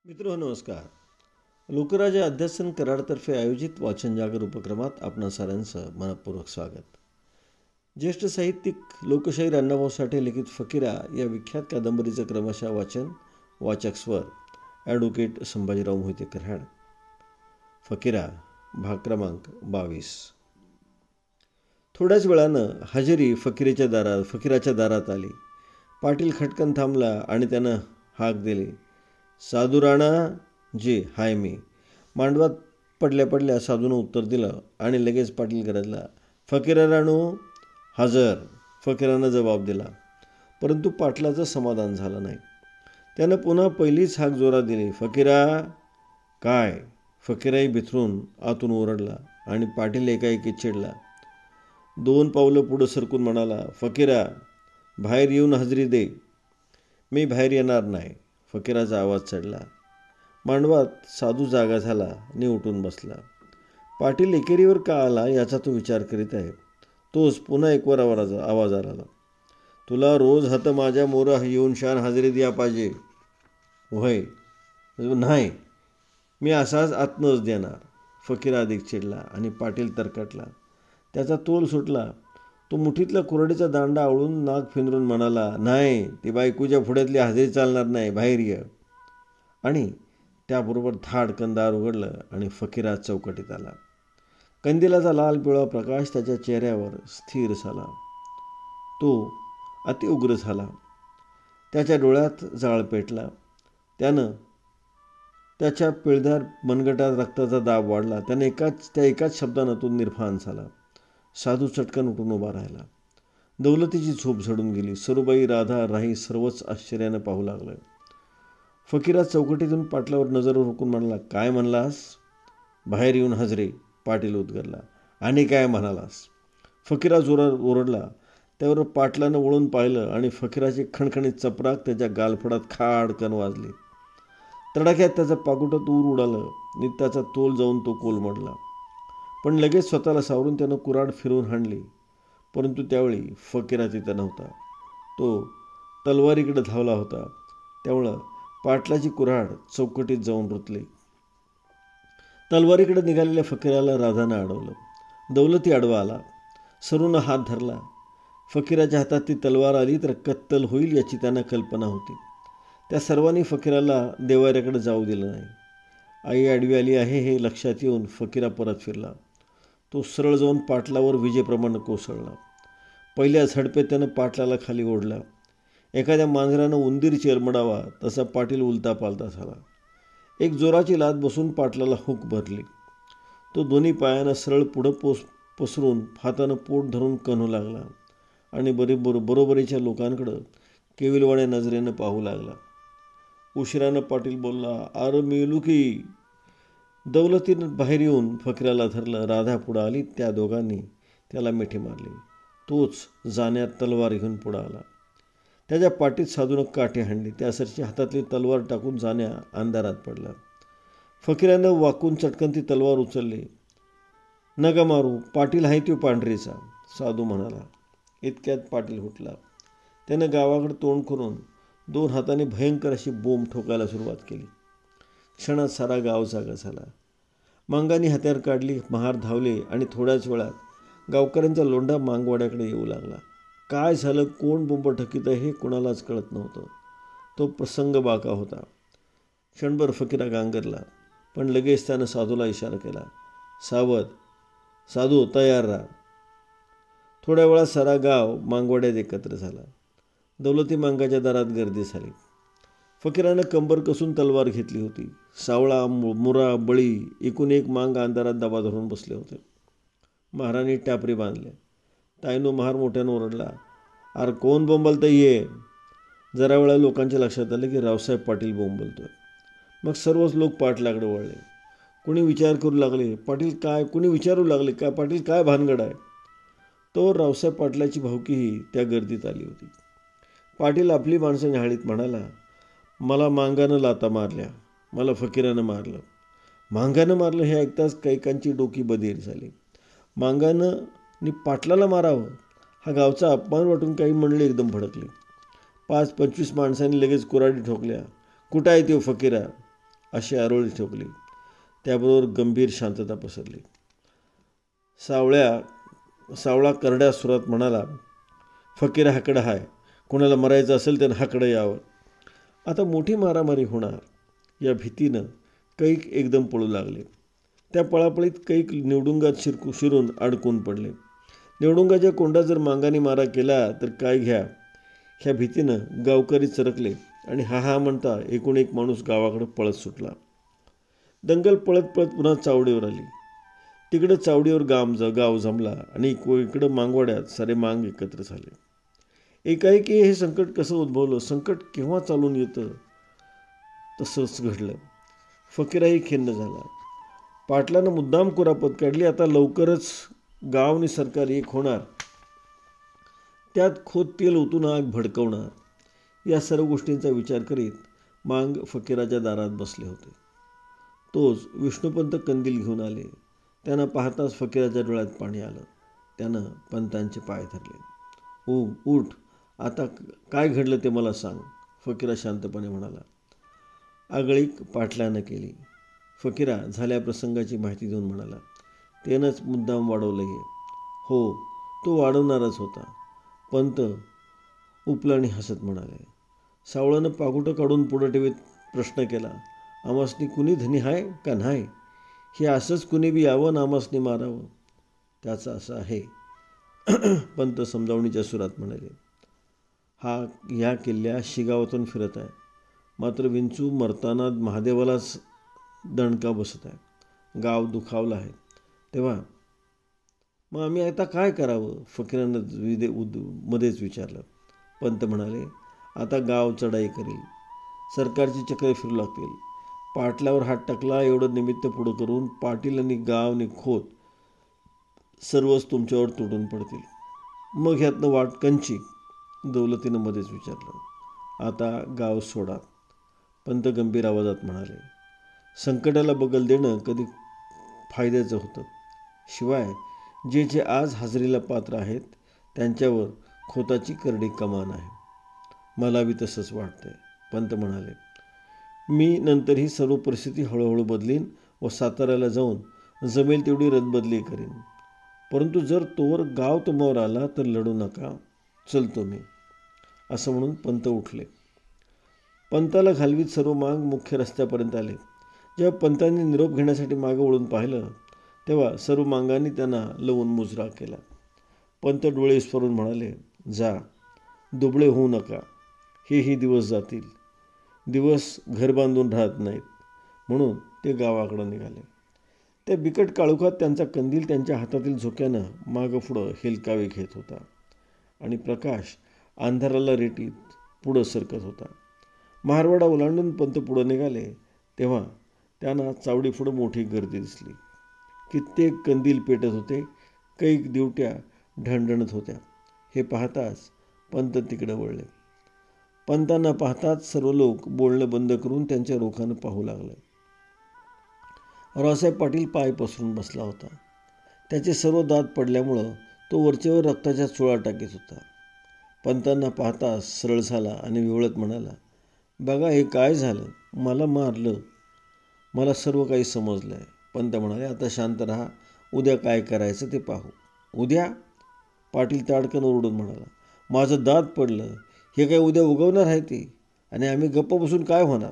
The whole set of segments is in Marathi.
मित्रांनो नमस्कार. लोकराज्य अध्यासन कराडतर्फे आयोजित वाचन जागर उपक्रमात आपणा साऱ्यांचं मनपूर्वक स्वागत. ज्येष्ठ साहित्यिक लोकशाहीर अण्णाभाऊ साठे लिखित फकीरा या विख्यात कादंबरीचं क्रमशः वाचन. वाचक स्वर ॲडव्होकेट संभाजीराव मोहिते कराड. फकीरा भाग क्रमांक 22. थोड्याच वेळानं हजेरी फकीराच्या दारात आली. पाटील खटकन थांबला आणि त्यानं हाक दिली, साधू राणा जी हाय मी. मांडवात पडल्या साधूनं उत्तर दिलं आणि लगेच पाटील गरजला, फकीरा राणू हजर. फकीरानं जबाब दिला, परंतु पाटलाचं समाधान झालं नाही. त्यानं पुन्हा पहिलीच हाक जोरात दिली, फकीरा. काय? फकीराही बिथरून आतून ओरडला आणि पाटील एकाएकी चिडला. 2 पावलं पुढं सरकून म्हणाला, फकीरा बाहेर येऊन हजेरी दे. मी बाहेर येणार नाही. फकीराचा आवाज चढला. मांडवात साधू जागा झाला आणि उठून बसला. पाटील एकेरीवर का आला याचा तो विचार करीत आहे. तोच पुन्हा एकवार आवाज आला, तुला रोज हात माझ्या मोर येऊन शान हजेरी द्या पाहिजे. होय. नाही, मी असाच आत्नच देणार. फकीर अधिक चिडला आणि पाटील तरकटला. त्याचा तोल सुटला. तो मुठीतला कुऱ्हाडीचा दांडा आवळून नाक फिंदरून म्हणाला, नाही, ती बायकोच्या पुढ्यातली हजेरी चालणार नाही, बाहेर ये. आणि त्याबरोबर धाडकन दार उघडलं आणि फकीरा चौकटीत आला. कंदिलाचा लाल पिवळा प्रकाश त्याच्या चेहऱ्यावर स्थिर झाला. तो अतिउग्र झाला. त्याच्या डोळ्यात जाळ पेटला. त्यानं त्याच्या पिळदार मनगटात रक्ताचा दाब वाढला. त्याने एकाच शब्दानं तो निर्फान झाला. साधू चटकन उठून उभा राहिला. दौलतीची झोप झडून गेली. सरूबाई, राधा, राही सर्वच आश्चर्यानं पाहू लागलं. फकीरा चौकटीतून पाटलावर नजर रोखून म्हणाला, काय म्हणलास? बाहेर येऊन हजरे. पाटील उद्गारला. आणि काय म्हणालास? फकीरा जोरात ओरडला. त्यावर पाटलानं वळून पाहिलं आणि फकीराची खणखणीत चपराक त्याच्या गालफडात खाडकन वाजली. तडाख्यात त्याचं पाकुटं दूर उडालं आणि त्याचा तोल जाऊन तो कोलमडला. पण लगेच स्वतःला सावरून त्यानं कुऱ्हाड फिरवून हाणली. परंतु त्यावेळी फकीरा तिथं नव्हता. तो तलवारीकडे धावला होता. त्यामुळं पाटलाची कुऱ्हाड चौकटीत जाऊन रुतली. तलवारीकडे निघालेल्या फकीराला राधानं अडवलं. दौलती आडवा आला. सरूनं हात धरला. फकीराच्या हातात ती तलवार आली तर कत्तल होईल याची त्यांना कल्पना होती. त्या सर्वांनी फकीराला देवाऱ्याकडे जाऊ दिलं नाही. आई आडवी आली आहे हे लक्षात येऊन फकीरा परत फिरला. तो सरळ जाऊन पाटलावर विजेप्रमाणे कोसळला. पहिल्या झडपेत त्यानं पाटलाला खाली ओढला. एखाद्या मांजरानं उंदीर चिरमडावा तसा पाटील उलता पालता झाला. एक जोराची लाथ बसून पाटलाला हुक भरली. तो दोन्ही पायानं सरळ पुढं पसरून हातानं पोट धरून कणू लागला आणि बरोबरीच्या लोकांकडं केविलवाड्या नजरेनं पाहू लागला. उशिरानं पाटील बोलला, अरे मेलू की. दौलतीनं बाहेर येऊन फकीराला धरलं. राधा पुढं आली. त्या दोघांनी त्याला मिठी मारली. तोच जाण्यात तलवार घेऊन पुढं आला. त्याच्या पाठीत साधूनं काठी हाणली. त्यासरची हातातली तलवार टाकून जाण्या अंधारात पडला. फकीरानं वाकून चटकन ती तलवार उचलली. नका मारू, पाटील आहे तो पांढरीचा, साधू म्हणाला. इतक्यात पाटील उठला. त्यानं गावाकडे तोंड करून 2 हातांनी भयंकर अशी बोंब ठोकायला सुरुवात केली. क्षणात सारा गाव जागा झाला. मांगांनी हत्यार काढली. महार धावले आणि थोड्याच वेळात गावकऱ्यांचा लोंढा मांगवाड्याकडे येऊ लागला. काय झालं, कोण बोंब ठकीत आहे हे कुणालाच कळत नव्हतं. तो प्रसंग बाका होता. क्षणभर फकीरा गांगरला. पण लगेच त्यानं साधूला इशारा केला, सावध. साधू तयार राहा. थोड्या वेळात सारा गाव मांगवाड्यात एकत्र झाला. दौलती मांगाच्या दारात गर्दी झाली. फकीरानं कंबर कसून तलवार घेतली होती. सावळा, मुरा, बळी एकूण एक मांग अंधारात दबा धरून बसले होते. महाराणी टापरी बांधल्या. ताईनो महार मोठ्यानं ओरडला, अरे कोण बोंबलतं ये. जरा वेळा लोकांच्या लक्षात आलं की रावसाहेब पाटील बोंबलतोय. मग सर्वच लोक पाटलाकडे वळले. कुणी विचार करू लागले, पाटील काय. कुणी विचारू लागले, काय पाटील काय भानगड आहे. तो रावसाहेब पाटलाची भावकीही त्या गर्दीत आली होती. पाटील आपली माणसं न्याहाळीत म्हणाला, मला मांगानं लाता मारल्या, मला फकीरानं मारलं. मांगानं मारलं हे ऐकताच कैकांची डोकी बधीर झाली. मांगानं पाटलाला मारावं हा गावचा अपमान वाटून काही म्हणले एकदम भडकले. 5-25 माणसांनी लगेच कुऱ्हाडी ठोकल्या. कुठं आहे तो फकीरा. अशी आरोळी ठोकली. त्याबरोबर गंभीर शांतता पसरली. सावळा करड्या सुरात म्हणाला, फकीर हाकडं हाय, कोणाला मरायचं असेल तर हाकडं यावं. आता मोठी मारामारी होणार या भीतीनं कैक एकदम पळू लागले. त्या पळापळीत कैक निवडुंगात शिरून अडकून पडले. निवडुंगाच्या कोंडात जर मांगाने मारा केला तर काय घ्या ह्या भीतीनं गावकरी चरकले आणि हा म्हणता एकूण एक माणूस गावाकडे पळत सुटला. दंगल पळत पळत पुन्हा चावडीवर आली. तिकडं चावडीवर गाव जमला आणि इकडं मागवाड्यात सारे मांग एकत्र झाले. एकाएकी हे संकट कसं उद्भवलं, संकट केव्हा चालून येतं तसंच घडलं. फकीराही खिन्न झाला. पाटलानं मुद्दाम कुरापत काढली. आता लवकरच गाव आणि सरकार एक होणार, त्यात खोत तेल ओतून आग भडकवणार. या सर्व गोष्टींचा विचार करीत मांग फकीराच्या दारात बसले होते. तोच विष्णुपंत कंदील घेऊन आले. त्यांना पाहताच फकीराच्या डोळ्यात पाणी आलं. त्यानं पंतांचे पाय धरले. उठ, आता काय घडलं ते मला सांग, फकीरा शांतपणे म्हणाला. आगळीक पाटलानं केली. फकीरा झाल्या प्रसंगाची माहिती देऊन म्हणाला, त्यानंच मुद्दाम वाढवलं हे. हो, तो वाढवणारच होता. पंत उपलं आणि हसत म्हणाले. सावळानं पाकुटं काढून पुढं ठेवीत प्रश्न केला, आमासनी कुणी धनी हाय का नाही? हे असंच कुणी बी यावं ना आमासनी मारावं? त्याचं असं आहे, पंत समजावणीच्या सुरात म्हणाले. हा ह्या किल्ल्या शिगावातून फिरत आहे, मात्र विंचू मरताना महादेवालाच दणका बसत आहे. गाव दुखावलं आहे. तेव्हा मग आम्ही आता काय करावं? फकीरानं मध्येच विचारलं. पंत म्हणाले, आता गाव चढाई करील, सरकारची चक्रे फिरू लागतील. पाटलावर हात टाकला एवढं निमित्त पुढं करून पाटील आणि गाव आणि खोत सर्वच तुमच्यावर तुटून पडतील. मग ह्यातनं वाट कंची? दौलतीनं मध्येच विचारलं. आता गाव सोडा, पंत गंभीर आवाजात म्हणाले. संकटाला बगल देणं कधी फायद्याचं होतं. शिवाय जे आज हजेरीला पात्र आहेत त्यांच्यावर खोताची करडी कमान आहे. मला बी तसंच वाटतंय, पंत म्हणाले. मी नंतर ही सर्व परिस्थिती हळूहळू बदलीन व साताऱ्याला जाऊन जमेल तेवढी रदबदली करीन. परंतु जर तोवर गाव तुम्हावर आला तर लढू नका, चलतो मी, असं म्हणून पंत उठले. पंताला घालवीत सर्व मांग मुख्य रस्त्यापर्यंत आले. जेव्हा पंतांनी निरोप घेण्यासाठी मागं वळून पाहिलं तेव्हा सर्व मांगांनी त्यांना लवून मुजरा केला. पंत डोळे विस्फारून म्हणाले, जा, दुबळे होऊ नका, हेही दिवस जातील. दिवस घर बांधून राहत नाहीत. म्हणून ते गावाकडं निघाले. त्या बिकट काळोखात त्यांचा कंदील त्यांच्या हातातील झोक्यानं मागं पुढं हेलकावे घेत होता आणि प्रकाश अंधाराला रेटीत पुढं सरकत होता. महारवाडा ओलांडून पंत पुढं निघाले तेव्हा त्यांना चावडी पुढं मोठी गर्दी दिसली. कित्येक कंदील पेटत होते, कैक दिवट्या ढणढणत होत्या. हे पाहताच पंत तिकडे वळले. पंतांना पाहताच सर्व लोक बोलणं बंद करून त्यांच्या रोखानं पाहू लागले. रावसाहेब पाटील पाय पसरून बसला होता. त्याचे सर्व दात पडल्यामुळं तो वरचेवर रक्ताच्या चुळा टाकीत होता. पंतांना पाहताच सरळ झाला आणि विवळत म्हणाला, बघा हे काय झालं, मला मारलं, मला सर्व काही समजलं आहे. पंत म्हणाले, आता शांत राहा, उद्या काय करायचं ते पाहू. उद्या? पाटील ताडकन ओरडून म्हणाला, माझं दात पडलं, हे काय उद्या उगवणार आहे ते, आणि आम्ही गप्प बसून काय होणार?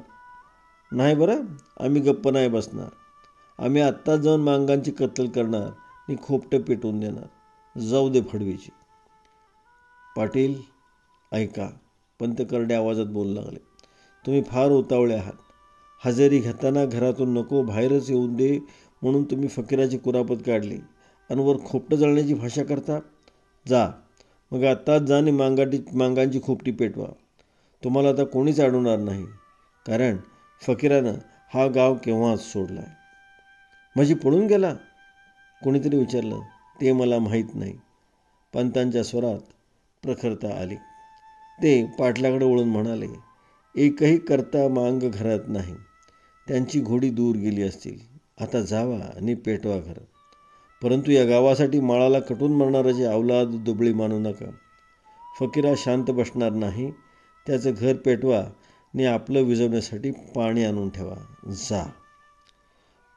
नाही बरं, आम्ही गप्प नाही बसणार. आम्ही आत्ताच जाऊन मांगांची कत्तल करणार आणि खोपटं पेटवून देणार. जाऊ दे फडवीची. पाटील ऐका, पंत करड्या आवाजात बोलू लागले. तुम्ही फार उतावळे आहात. हजेरी घेताना घरातून नको बाहेरच येऊन दे म्हणून तुम्ही फकीराची कुरापत काढली आणि वर खोपटं जळण्याची भाषा करता. जा, मग आत्ताच जा आणि मांगांची खोपटी पेटवा. तुम्हाला आता कोणीच अडवणार नाही, कारण फकीरानं हा गाव केव्हाच सोडला आहे. माझी पळून गेला? कोणीतरी विचारलं. ते मला माहीत नाही. पंतांच्या स्वरात प्रखरता आली. ते पाटलाकडे वळून म्हणाले, एकही करता मांग घरात नाही. त्यांची घोडी दूर गेली असतील. आता जावा आणि पेटवा घर. परंतु या गावासाठी माळाला कटून मरणाराची अवलाद दुबळी मानू नका. फकीरा शांत बसणार नाही. त्याचं घर पेटवा ने आपलं विझवण्यासाठी पाणी आणून ठेवा, जा.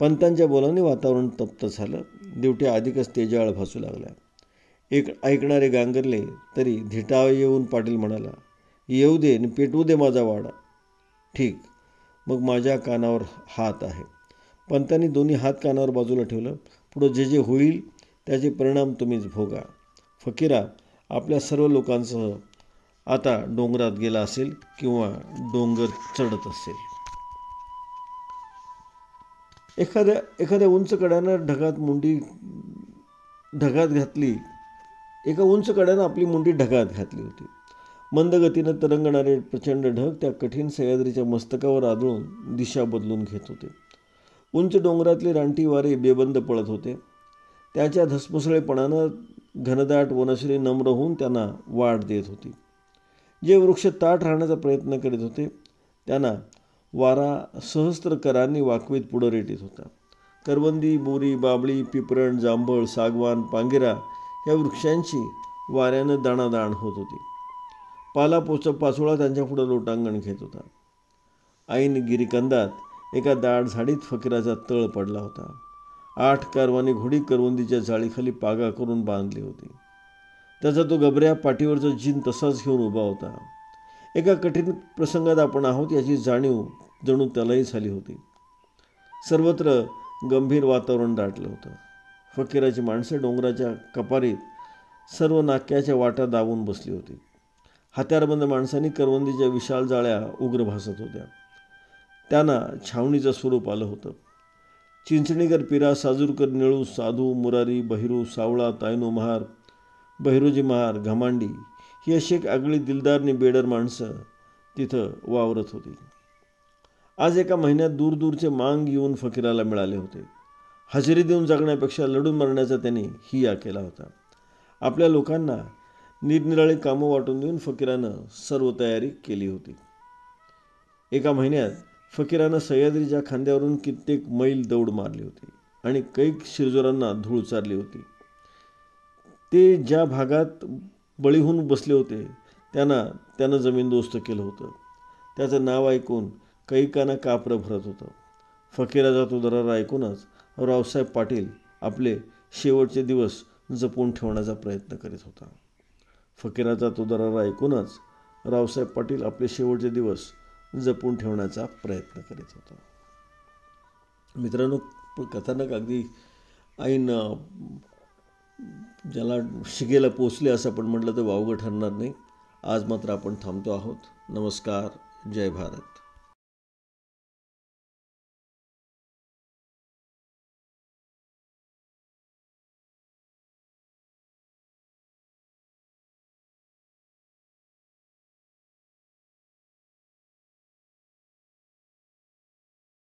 पंतांच्या बोलाने वातावरण तप्त झालं. दिवट्या अधिकच तेजाळ भासू लागल्या. एक ऐकणारे गांगरले तरी धिटाव येऊन पाटील म्हणाला, येऊ दे आणि पेटवू दे माझा वाडा. ठीक, मग माझ्या कानावर हात आहे. पंतांनी दोन्ही हात कानावर बाजूला ठेवलं. पुढं जे जे होईल त्याचे परिणाम तुम्हीच भोगा. फकीरा आपल्या सर्व लोकांसह आता डोंगरात गेला असेल किंवा डोंगर चढत असेल. एखाद्या उंच कड्यानं एका उंच कड्यानं आपली मुंडी ढगात घातली होती. मंद गतीनं तरंगणारे प्रचंड ढग त्या कठीण सह्याद्रीच्या मस्तकावर आदळून दिशा बदलून घेत होते. उंच डोंगरातले रानटी वारे बेबंद पळत होते. त्याच्या धसमुसळेपणानं घनदाट वनश्री नम्र होऊन त्यांना वाट देत होती. जे वृक्ष ताठ राहण्याचा प्रयत्न करीत होते त्यांना वारा सहस्त्र करांनी वाकवीत पुढं रेटीत होता. करवंदी, बोरी, बाबळी, पिपरण, जांभळ, सागवान, पांगिरा या वृक्षांची वाऱ्यानं दाणादाण होत होती. पाचोळा त्यांच्या पुढं लोटांगण घेत होता. ऐन गिरीकंदात एका दाट झाडीत फकीराचा तळ पडला होता. 8 कारवानी घोडी करवंदीच्या जाळीखाली पागा करून बांधली होती. त्याचा तो गबऱ्या पाठीवरचा जीन तसाच घेऊन उभा होता. एका कठीण प्रसंगात आपण आहोत याची जाणीव जणू त्यालाही झाली होती. सर्वत्र गंभीर वातावरण दाटलं होतं. फकीराची माणसं डोंगराच्या कपारीत सर्व नाक्याच्या वाटा दाबून बसली होती. हत्यारबंद माणसांनी करवंदीच्या विशाल जाळ्या उग्र भासत होत्या. त्यांना छावणीचं स्वरूप आलं होतं. चिंचणीकर, पिरा, साजूरकर, निळू, साधू, मुरारी, बहिरू, सावळा, तायनू महार, बहिरोजी महार, घमांडी ही अशी एक आगळी दिलदार बेडर माणसं तिथं वावरत होती. आज एका महिन्यात दूरदूरचे मांग येऊन फकीराला मिळाले होते. हजेरी देऊन जगण्यापेक्षा लढून मरण्याचा त्यांनी हिया केला होता. आपल्या लोकांना निरनिराळी कामं वाटून देऊन फकीरानं सर्व तयारी केली होती. एका महिन्यात फकीरानं सह्याद्रीच्या खांद्यावरून कित्येक मैल दौड मारली होती आणि कैक शिरजोरांना धूळ चारली होती. ते ज्या भागात बळी होऊन बसले होते त्यानं जमीनदोस्त केलं होतं. त्याचं नाव ऐकून कैकांना कापरं भरत होतं. फकीराचा तो दरारा ऐकूनच रावसाहेब पाटील आपले शेवटचे दिवस जपून ठेवण्याचा प्रयत्न करीत होता. फकीराचा तो दरारा ऐकूनच रावसाहेब पाटील आपले शेवटचे दिवस जपून ठेवण्याचा प्रयत्न करीत होता. मित्रांनो, कथानक अगदी ऐन ज्याला शिगेला पोचले असं आपण म्हटलं तर वावगं ठरणार नाही. आज मात्र आपण थांबतो आहोत. नमस्कार. जय भारत.